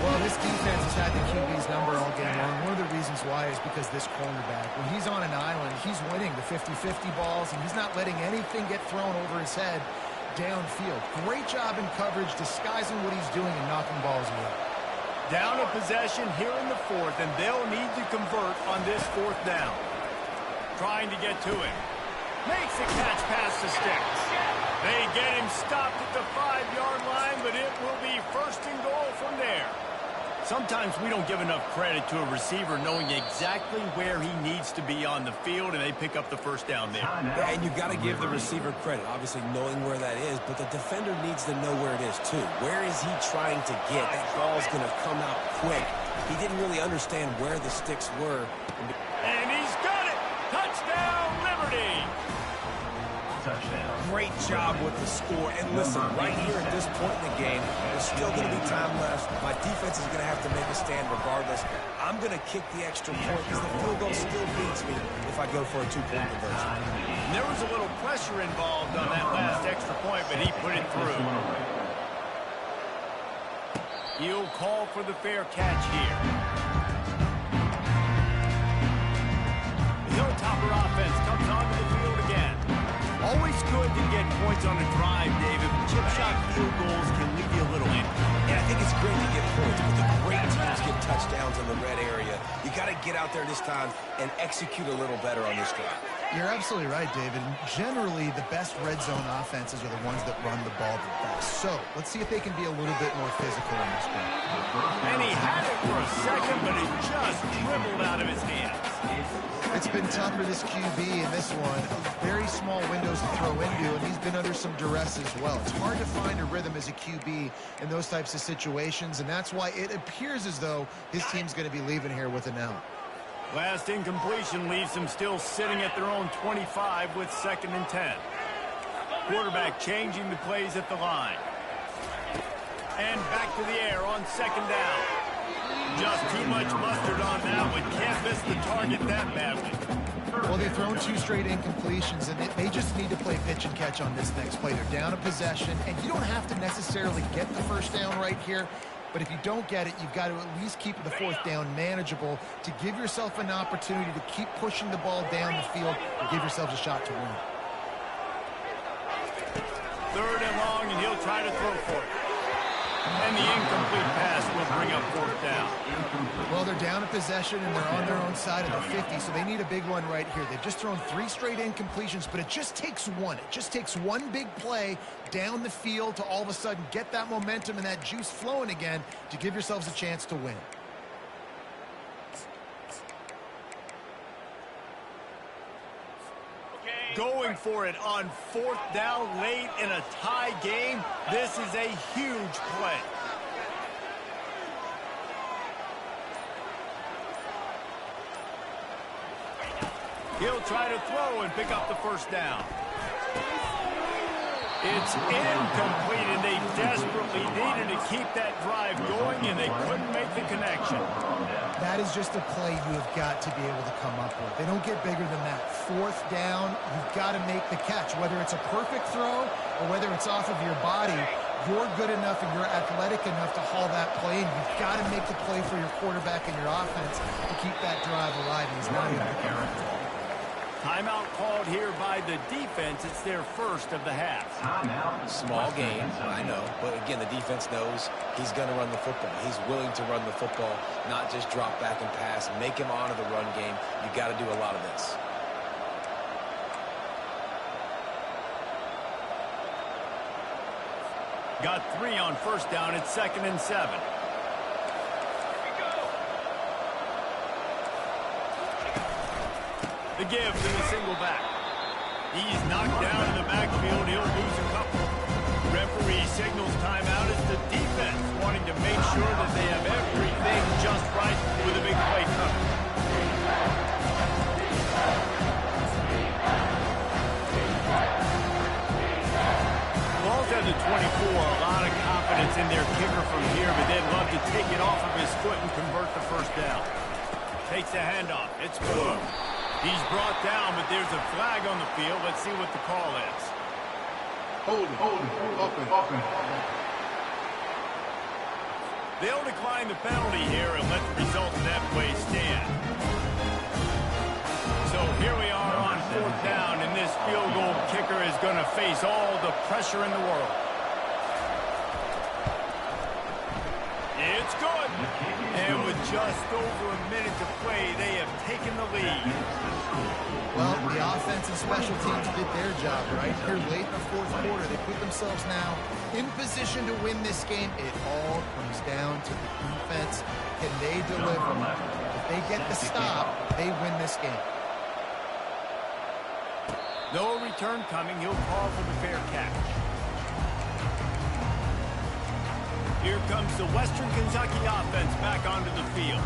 Well, this defense has had the QB's number all game long. One of the reasons why is because this cornerback, when he's on an island, he's winning the 50-50 balls, and he's not letting anything get thrown over his head downfield. Great job in coverage, disguising what he's doing and knocking balls away. Down a possession here in the fourth, and they'll need to convert on this fourth down. Trying to get to him. Makes the catch past the sticks. They get him stopped at the 5-yard line, but it will be first and goal from there. Sometimes we don't give enough credit to a receiver knowing exactly where he needs to be on the field, and they pick up the first down there. Yeah, and you've got to give the receiver credit, obviously knowing where that is, but the defender needs to know where it is too. Where is he trying to get? That ball's going to come out quick. He didn't really understand where the sticks were. And he's got it! Touchdown, Liberty! Touchdown. Great job with the score. And listen, right here at this point in the game, there's still going to be time left. My defense is going to have to make a stand regardless. I'm going to kick the extra point because the field goal still beats me if I go for a 2-point conversion. And there was a little pressure involved on that last extra point, but he put it through. He'll call for the fair catch here. The Hilltopper offense comes onto the field again. Always good to get points on a drive, David. Chip shot field goals can leave you a little empty. Yeah, I think it's great to get points, but the great teams get touchdowns in the red area. You got to get out there this time and execute a little better on this drive. You're absolutely right, David. Generally, the best red zone offenses are the ones that run the ball the best. So, let's see if they can be a little bit more physical in this one. And he had it for a second, but it just dribbled out of his hands. It's been tough for this QB in this one. Very small windows to throw into, and he's been under some duress as well. It's hard to find a rhythm as a QB in those types of situations, and that's why it appears as though his team's going to be leaving here with an out. Last incompletion leaves them still sitting at their own 25 with 2nd and 10. Quarterback changing the plays at the line. And back to the air on 2nd down. Just too much mustard on that one. Can't miss the target that badly. Well, they've thrown 2 straight incompletions, and they just need to play pitch and catch on this next play. They're down a possession, and you don't have to necessarily get the first down right here, but if you don't get it, you've got to at least keep the 4th down manageable to give yourself an opportunity to keep pushing the ball down the field and give yourselves a shot to win. 3rd and long, and he'll try to throw for it. And the incomplete pass will bring up 4th down. Well, they're down a possession, and they're on their own side of the 50, so they need a big one right here. They've just thrown 3 straight incompletions, but it just takes one. It just takes one big play down the field to all of a sudden get that momentum and that juice flowing again to give yourselves a chance to win. Going for it on 4th down late in a tie game. This is a huge play. He'll try to throw and pick up the 1st down. It's incomplete, and they desperately needed to keep that drive going, and they couldn't make the connection. That is just a play you have got to be able to come up with. They don't get bigger than that. 4th down, you've got to make the catch. Whether it's a perfect throw or whether it's off of your body, you're good enough and you're athletic enough to haul that play, and you've got to make the play for your quarterback and your offense to keep that drive alive, and he's not able to come up with it. Timeout called here by the defense. It's their 1st of the half. Small game, I know. But again, the defense knows he's going to run the football. He's willing to run the football, not just drop back and pass. Make him honor the run game. You got to do a lot of this. Got 3 on 1st down. It's 2nd and 7. The give to the single back. He's knocked down in the backfield. He'll lose a couple. Referee signals timeout as the defense wanting to make sure that they have everything just right with a big play coming. Ball's at the 24. A lot of confidence in their kicker from here, but they'd love to take it off of his foot and convert the 1st down. Takes the handoff. It's good. He's brought down, but there's a flag on the field. Let's see what the call is. Offense. They'll decline the penalty here and let the result of that play stand. So here we are on 4th down, and this field goal kicker is going to face all the pressure in the world. It's good. And with just over a minute to play, they have taken the lead. Well, the offense and special teams did their job, right? Here late in the 4th quarter, they put themselves now in position to win this game. It all comes down to the defense. Can they deliver? If they get the stop, they win this game. No return coming. He'll call for the fair catch. Here comes the Western Kentucky offense back onto the field.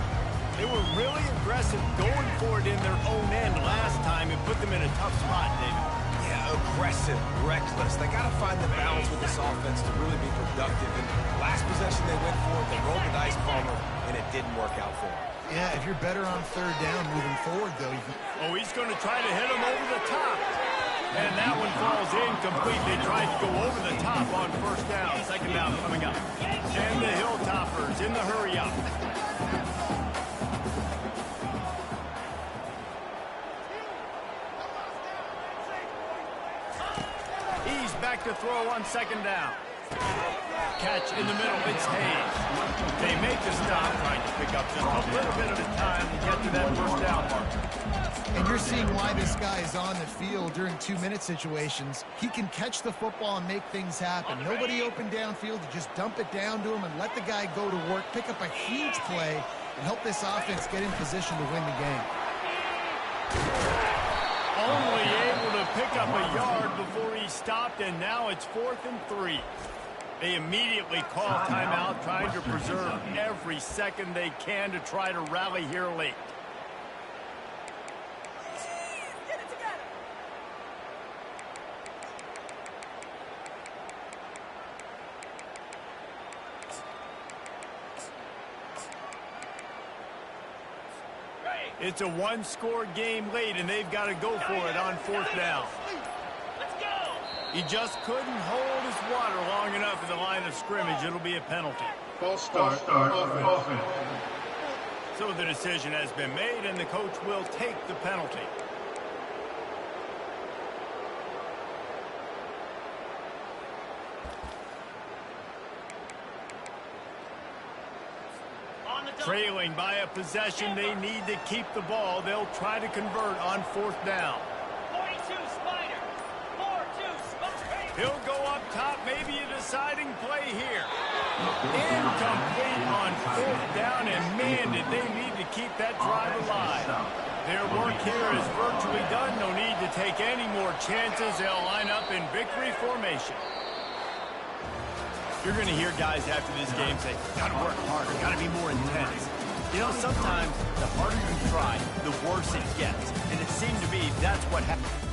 They were really aggressive going for it in their own end last time and put them in a tough spot, David. Yeah, aggressive, reckless. They got to find the balance with this offense to really be productive. And last possession they went for it, they rolled the dice, Palmer, and it didn't work out for them. Yeah, if you're better on 3rd down moving forward, though, you can... Oh, he's going to try to hit him over the top. And that one falls incomplete. They tried to go over the top on 1st down. 2nd down coming up. And the Hilltoppers in the hurry up. He's back to throw on 2nd down. Catch in the middle. It's Hayes. They make the stop, trying to pick up just a little bit at a time to get to that 1st down mark. And you're seeing why this guy is on the field during 2-minute situations. He can catch the football and make things happen. Nobody open downfield. You just dump it down to him and let the guy go to work, pick up a huge play, and help this offense get in position to win the game. Only able to pick up a yard before he stopped, and now it's 4th and 3. They immediately call timeout, trying to preserve every second they can to try to rally here late. It's a 1-score game late, and they've got to go for it on 4th down. He just couldn't hold his water long enough at the line of scrimmage. It'll be a penalty. False start. Offense. So the decision has been made, and the coach will take the penalty. Trailing by a possession, they need to keep the ball. They'll try to convert on 4th down. 42 Spider. 4-2 Spider. He'll go up top, maybe a deciding play here. Incomplete on 4th down, and man, did they need to keep that drive alive. Their work here is virtually done. No need to take any more chances. They'll line up in victory formation. You're going to hear guys after this game say, got to work harder, got to be more intense. You know, sometimes the harder you try, the worse it gets. And it seemed to be that's what happened.